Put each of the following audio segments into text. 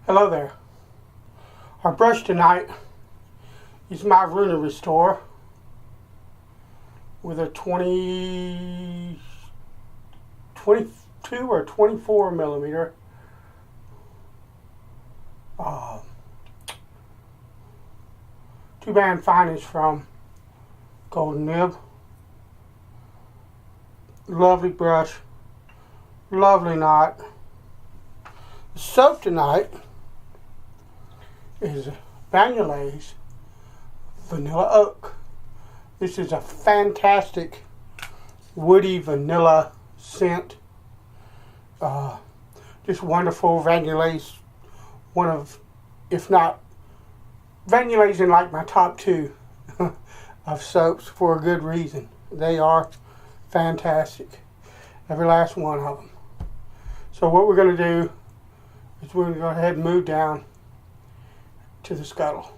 Hello there. Our brush tonight is my Runa Restore with a 22 or 24 millimeter two-band finish from Golden Nib. Lovely brush, lovely knot. The soap tonight is Vanillai's Vanilla Oak. This is a fantastic woody vanilla scent. Just wonderful. Vanillai's one of, if not, Vanillai's in like my top two of soaps for a good reason. They are fantastic. Every last one of them. So what we're going to do is we're going to go ahead and move down to the scuttle.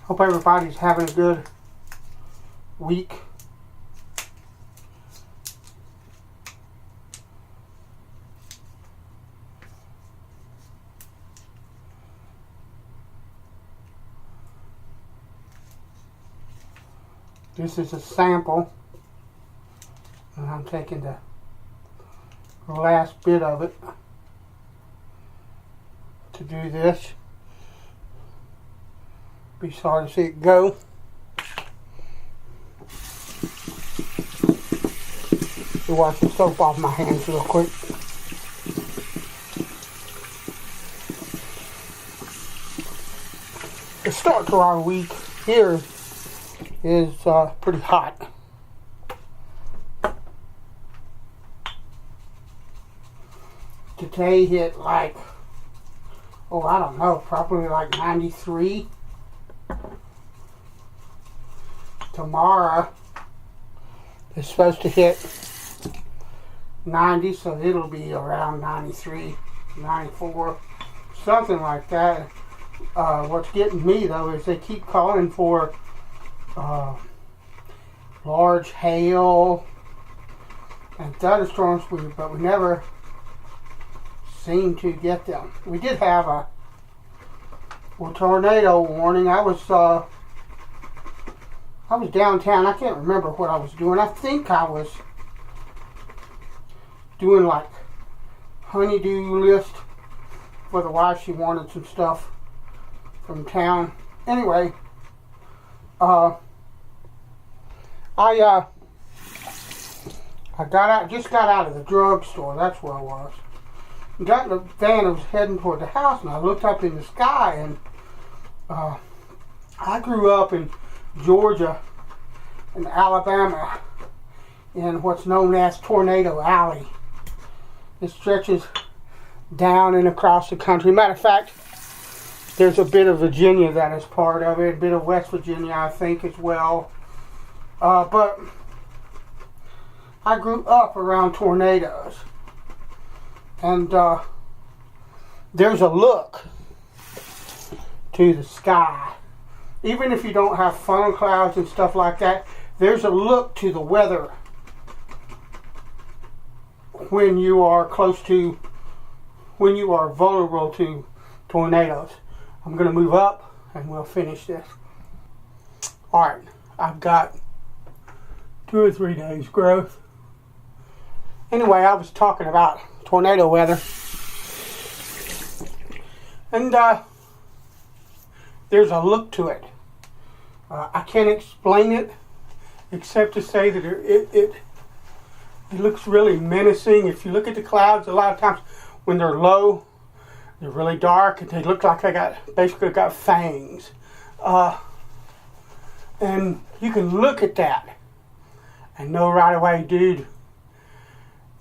Hope everybody's having a good week. This is a sample, and I'm taking the last bit of it to do this. Be sorry to see it go. Let me wash the soap off my hands real quick. The start to our week here is pretty hot. Today hit like, I don't know, probably like 93. Tomorrow is supposed to hit 90, so it'll be around 93, 94, something like that. What's getting me though is they keep calling for large hail and thunderstorms, but we never seem to get them. We did have a tornado warning. I was downtown. I can't remember what I was doing. I think I was doing like honeydew list for the wife. She wanted some stuff from town. Anyway, I just got out of the drugstore. That's where I was. Got in the van and was heading toward the house, and I looked up in the sky, and I grew up in Georgia and Alabama in what's known as Tornado Alley. It stretches down and across the country. Matter of fact, there's a bit of Virginia that is part of it, a bit of West Virginia, I think, as well. But I grew up around tornadoes. And there's a look to the sky. Even if you don't have funnel clouds and stuff like that, there's a look to the weather when you are vulnerable to tornadoes. I'm going to move up and we'll finish this. Alright, I've got 2 or 3 days growth. Anyway, I was talking about tornado weather. And there's a look to it. I can't explain it except to say that it looks really menacing. If you look at the clouds, a lot of times when they're low, they're really dark and they look like they basically got fangs. And you can look at that and know right away, dude,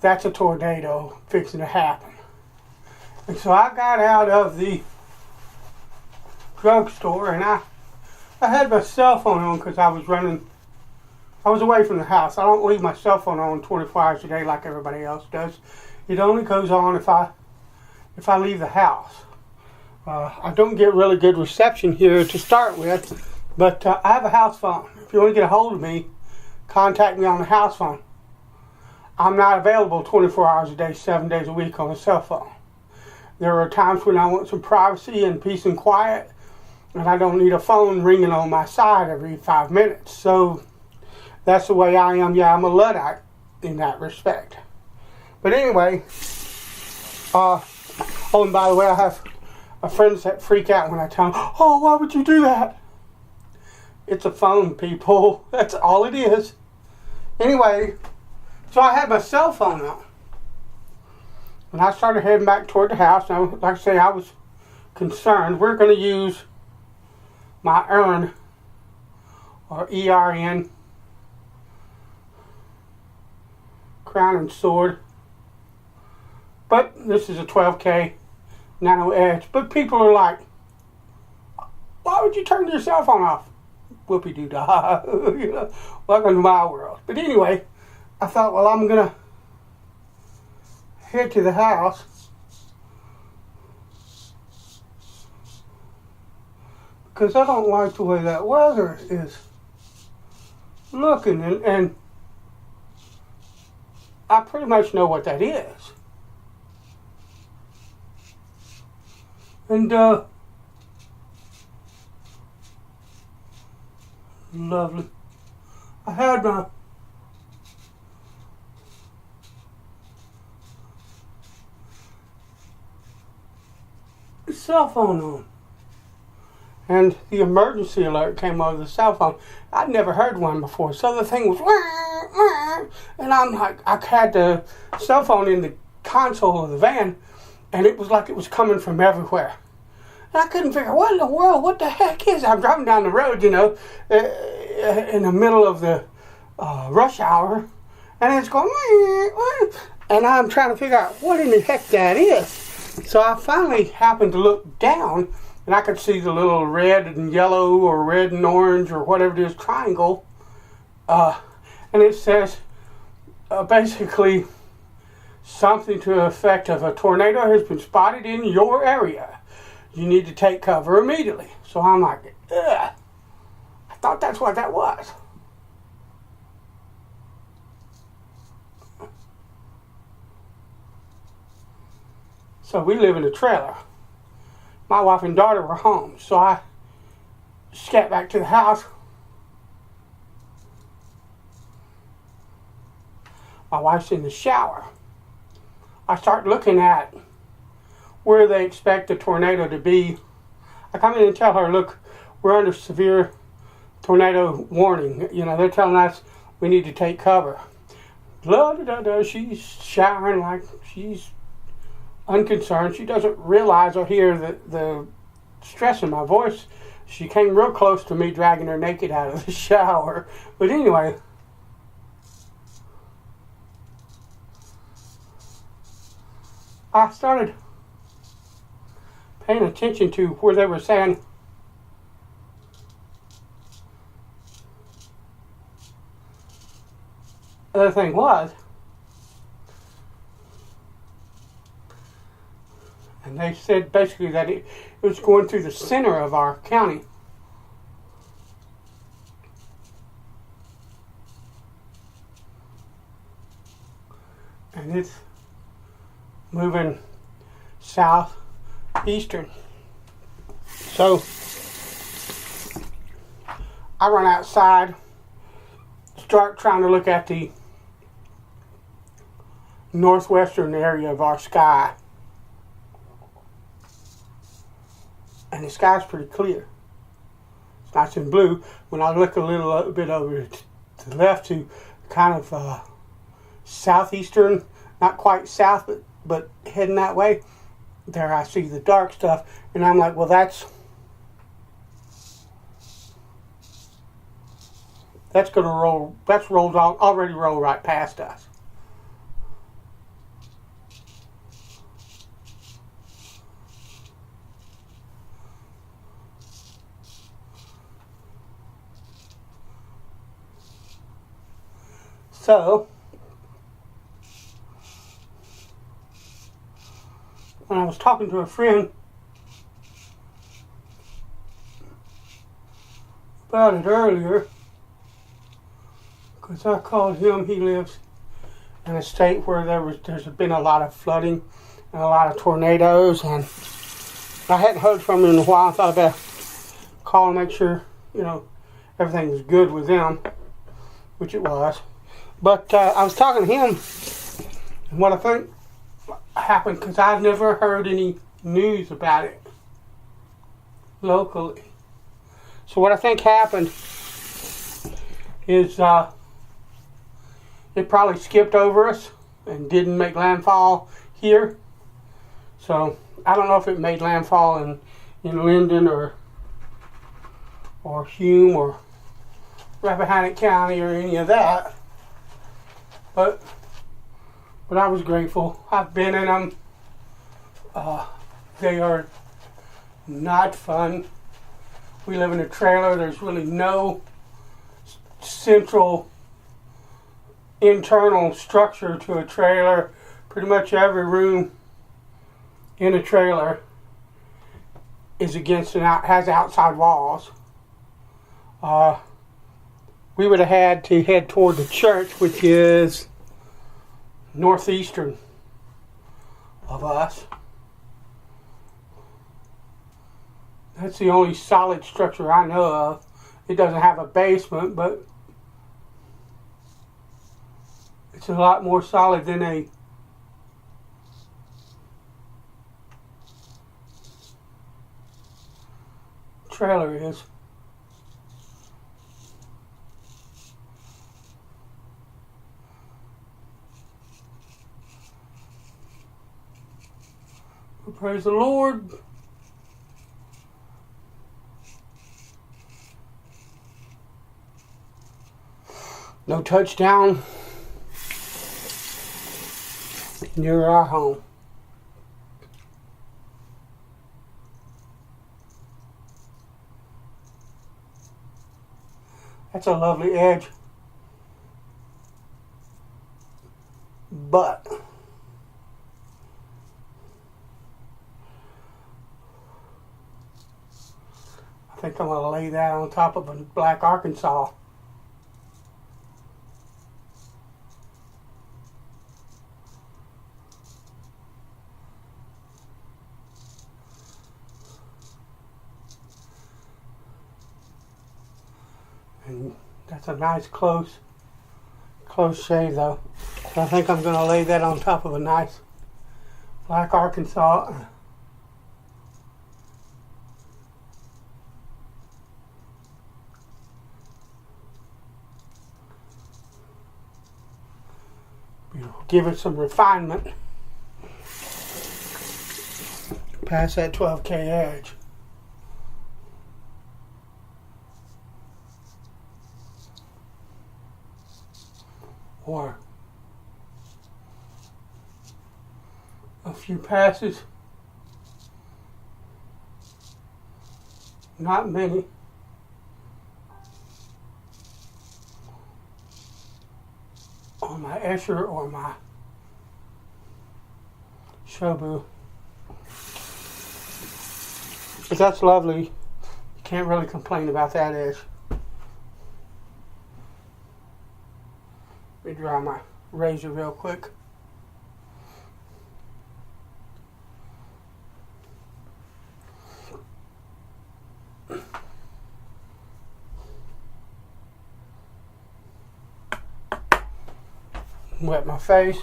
that's a tornado fixing to happen. And so I got out of the drugstore and I had my cell phone on because I was away from the house. I don't leave my cell phone on 24 hours a day like everybody else does. It only goes on if I leave the house. I don't get really good reception here to start with, but I have a house phone. If you want to get a hold of me, contact me on the house phone. I'm not available 24 hours a day, 7 days a week on a cell phone. There are times when I want some privacy and peace and quiet, and I don't need a phone ringing on my side every 5 minutes. So that's the way I am. Yeah, I'm a Luddite in that respect. But anyway, oh, and by the way, I have friends that freak out when I tell them, oh, why would you do that? It's a phone, people. That's all it is. Anyway, so I had my cell phone on. And I started heading back toward the house. Now, like I say, I was concerned. We're going to use my ERN, or ERN, Crown and Sword. But this is a 12K Nano Edge. But people are like, why would you turn your cell phone off? Whoopie-doo-dah. You know, welcome to my world. But anyway, I thought, well, I'm going to head to the house because I don't like the way that weather is looking, and I pretty much know what that is. And lovely. I had my cell phone on, and the emergency alert came over the cell phone. I'd never heard one before, so the thing was wah, wah, and I'm like, I had the cell phone in the console of the van, and it was like it was coming from everywhere. And I couldn't figure, what in the world, what the heck is it? I'm driving down the road, you know, in the middle of the rush hour, and it's going wah, wah, and I'm trying to figure out what in the heck that is. So I finally happened to look down, and I could see the little red and yellow or red and orange or whatever it is triangle. And it says basically something to the effect of a tornado has been spotted in your area. You need to take cover immediately. So I'm like, ugh. I thought that's what that was. So we live in a trailer. My wife and daughter were home, so I scat back to the house. My wife's in the shower. I start looking at where they expect the tornado to be. I come in and tell her, look, we're under severe tornado warning. You know, they're telling us we need to take cover. Blah, da, da, da. She's showering like she's unconcerned. She doesn't realize or hear the stress in my voice. She came real close to me dragging her naked out of the shower. But anyway, I started paying attention to where they were saying the other thing was, and they said basically that it was going through the center of our county. And it's moving southeastern. So I run outside, start trying to look at the northwestern area of our sky. And the sky's pretty clear. It's nice and blue. When I look a little bit over to the left to kind of southeastern, not quite south, but heading that way, there I see the dark stuff. And I'm like, well, that's going to roll, already rolled right past us. So, when I was talking to a friend about it earlier because I called him. He lives in a state where there's been a lot of flooding and a lot of tornadoes, and I hadn't heard from him in a while. I thought I'd call and make sure, everything was good with them, which it was. But I was talking to him, and what I think happened, because I've never heard any news about it locally. So what I think happened is it probably skipped over us and didn't make landfall here. So I don't know if it made landfall in Linden or Hume or Rappahannock County or any of that. But I was grateful. I've been in them. They are not fun. We live in a trailer. There's really no central internal structure to a trailer. Pretty much every room in a trailer is has outside walls. We would have had to head toward the church, which is northeastern of us. That's the only solid structure I know of. It doesn't have a basement, but it's a lot more solid than a trailer is. Well, praise the Lord. No touchdown near our home. That's a lovely edge. But I think I'm going to lay that on top of a black Arkansas. And that's a nice close shave though. So I think I'm going to lay that on top of a nice black Arkansas. Give it some refinement past that 12K edge. Or a few passes, not many. On my Escher or my Shobu. But that's lovely. You can't really complain about that edge. Let me dry my razor real quick. Wet my face.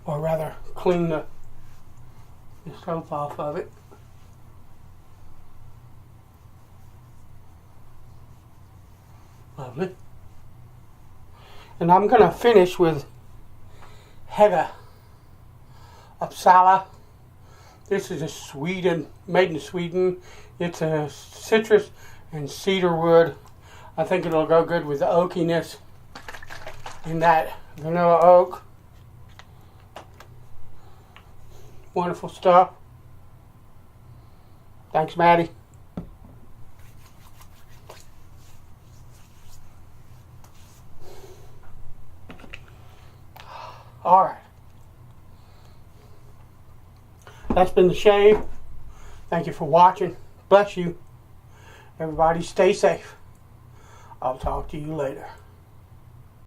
Or rather, clean the soap off of it. Lovely. And I'm going to finish with Hege Uppsala. This is made in Sweden. It's a citrus and cedar wood. I think it'll go good with the oakiness in that vanilla oak. Wonderful stuff. Thanks, Maddie. All right. That's been The Shave. Thank you for watching. Bless you. Everybody stay safe. I'll talk to you later.